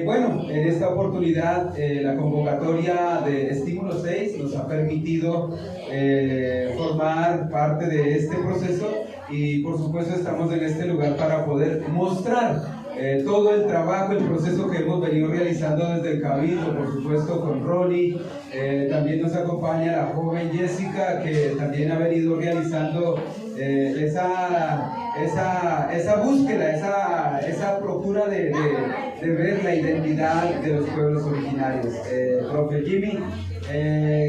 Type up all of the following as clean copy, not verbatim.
Bueno, en esta oportunidad la convocatoria de Estímulo 6 nos ha permitido formar parte de este proceso y por supuesto estamos en este lugar para poder mostrar todo el trabajo, el proceso que hemos venido realizando desde el Cabildo, por supuesto con Ronnie. También nos acompaña la joven Jessica, que también ha venido realizando esa búsqueda, esa procura de ver la identidad de los pueblos originarios. Profe Jimmy,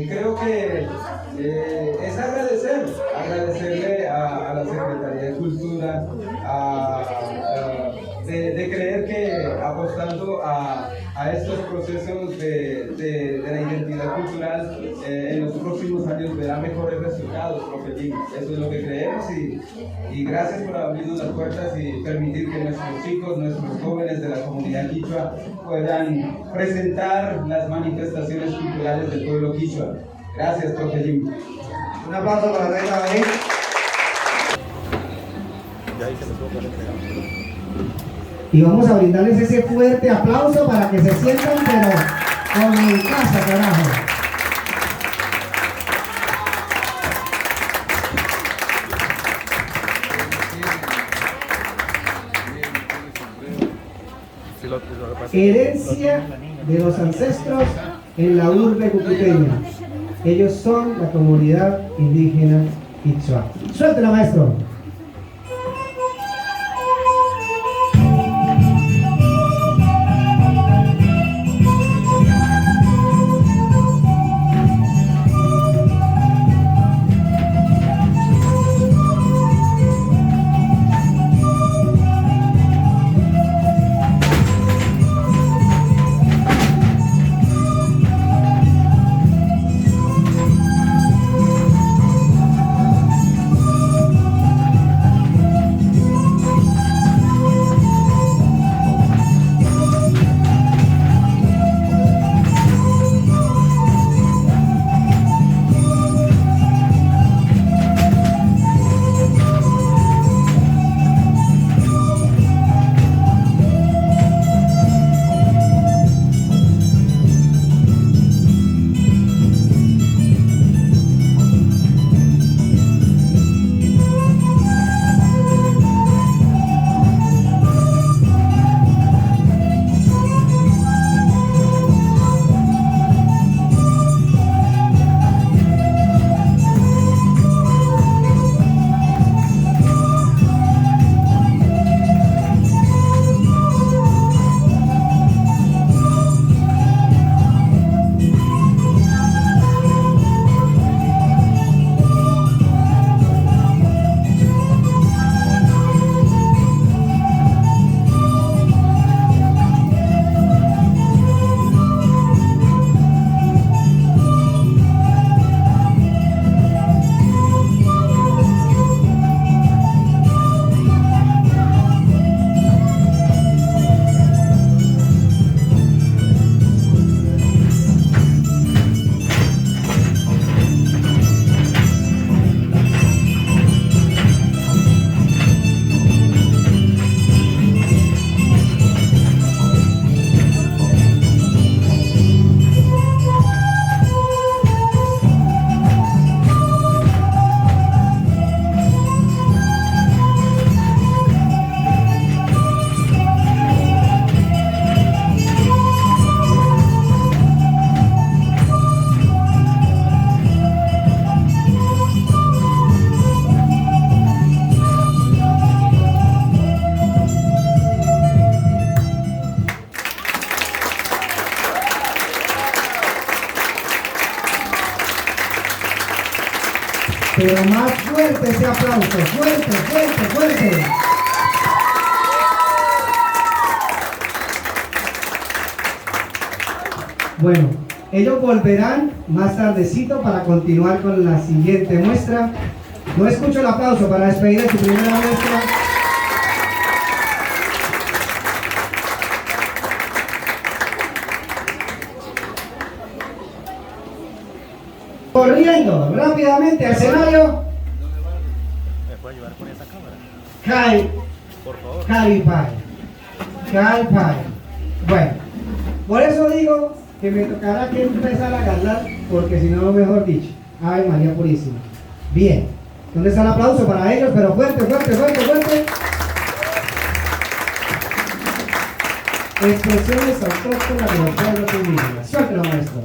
creo que es agradecerle a la Secretaría de Cultura, de creer que apostando a estos procesos de la identidad cultural en los próximos años verá mejores resultados, profe Jimmy. Eso es lo que creemos y gracias por abrirnos las puertas y permitir que nuestros chicos, nuestros jóvenes de la comunidad quichua puedan presentar las manifestaciones culturales del pueblo quichua. Gracias, profe Jimmy. Un aplauso para la reina David. Y vamos a brindarles ese fuerte aplauso para que se sientan, pero como en casa, carajo. Herencia de los ancestros en la urbe cucuteña. Ellos son la comunidad indígena quichua. Suéltela, maestro. Pero más fuerte ese aplauso, fuerte, fuerte, fuerte. Bueno, ellos volverán más tardecito para continuar con la siguiente muestra. No escucho el aplauso para despedir a su primera muestra. Corriendo rápidamente al escenario. ¿Me puede ayudar con esa cámara? Kai, Por favor. Kai Pai, Kai Pai, Bueno, por eso digo que me tocará que empezar a cantar, porque si no, mejor dicho. Ay, María Purísima. Bien. ¿Dónde está el aplauso para ellos? Pero fuerte, fuerte, fuerte, fuerte. Expresiones autóctonas de los pueblos indígenas. Suéltelo, maestro.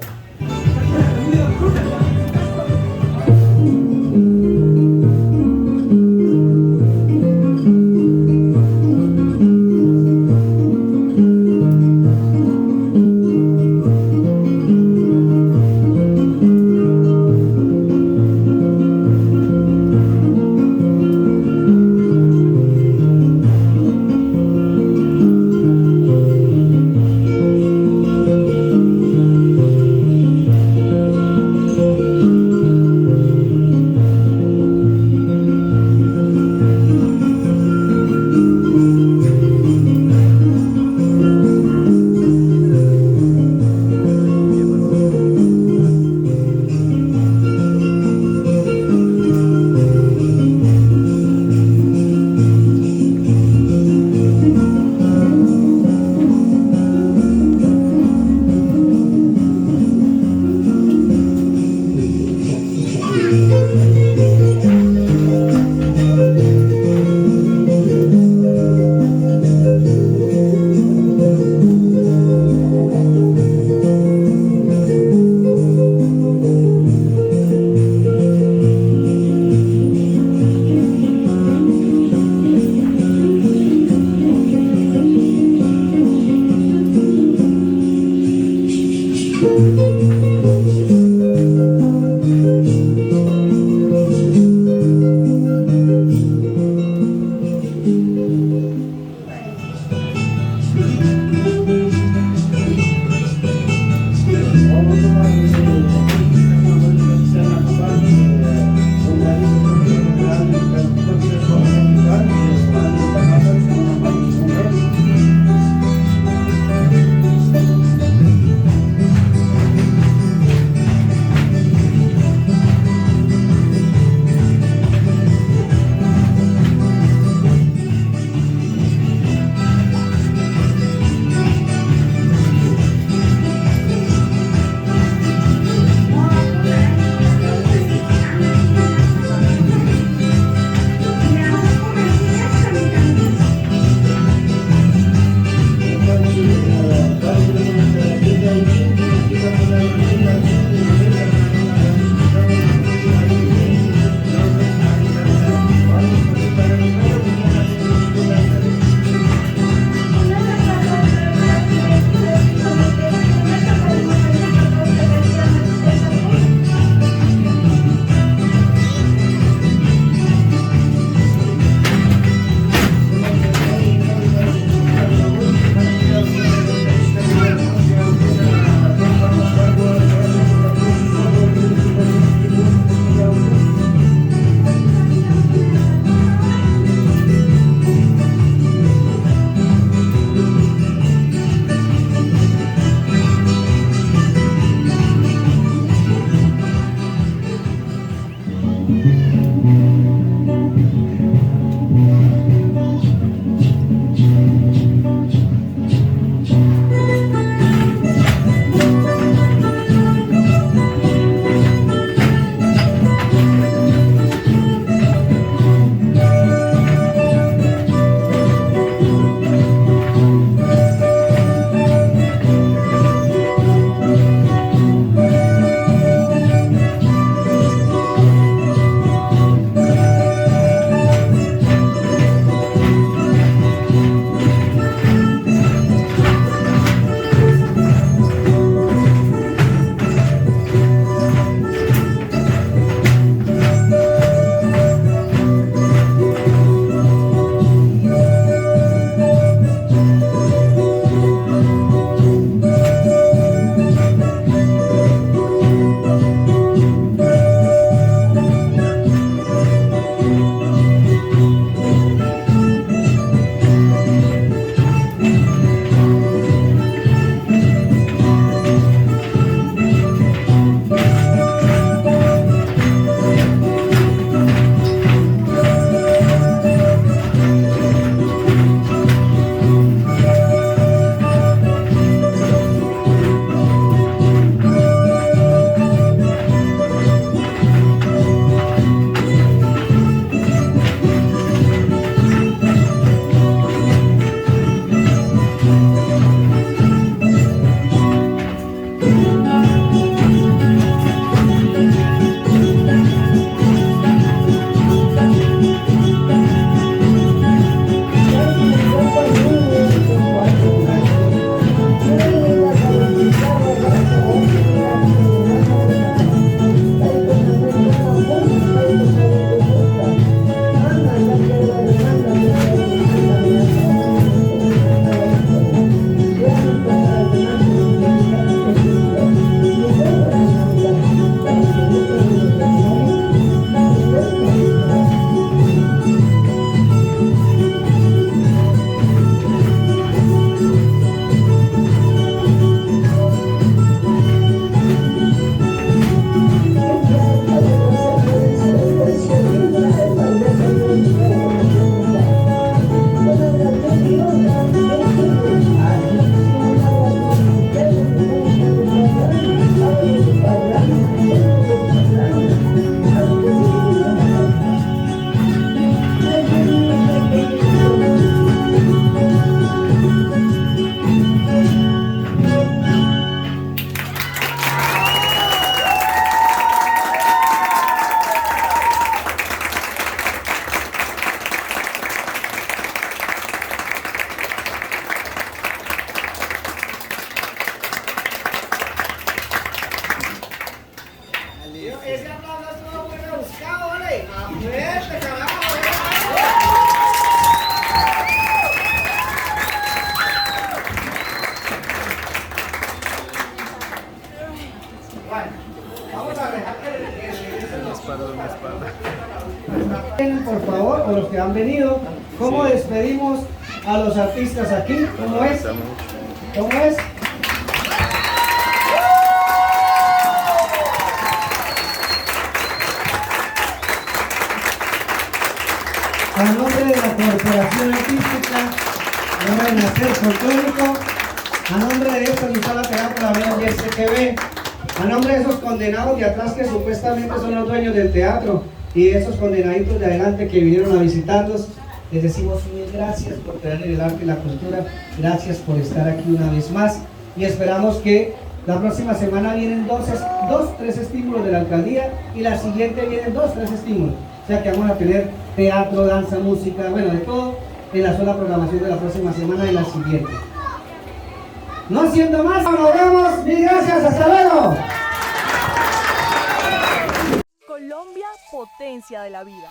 espalda, mi espalda. Por favor, o los que han venido, ¿cómo Sí. despedimos a los artistas aquí? ¿Cómo es? Estamos- ¿Cómo es? A nombre de la Corporación Artística, a nombre de Nacer Folclórico, a nombre de esta emisora Teatro La Vía y STV, a nombre de esos condenados de atrás que supuestamente son los dueños del teatro y de esos condenaditos de adelante que vinieron a visitarnos, les decimos mil gracias por traer el arte y la cultura, gracias por estar aquí una vez más y esperamos que la próxima semana vienen tres estímulos de la alcaldía y la siguiente vienen tres estímulos. O sea que vamos a tener teatro, danza, música, bueno, de todo en la sola programación de la próxima semana y la siguiente. No siendo más, nos vemos. Mil gracias, hasta luego. Colombia, potencia de la vida.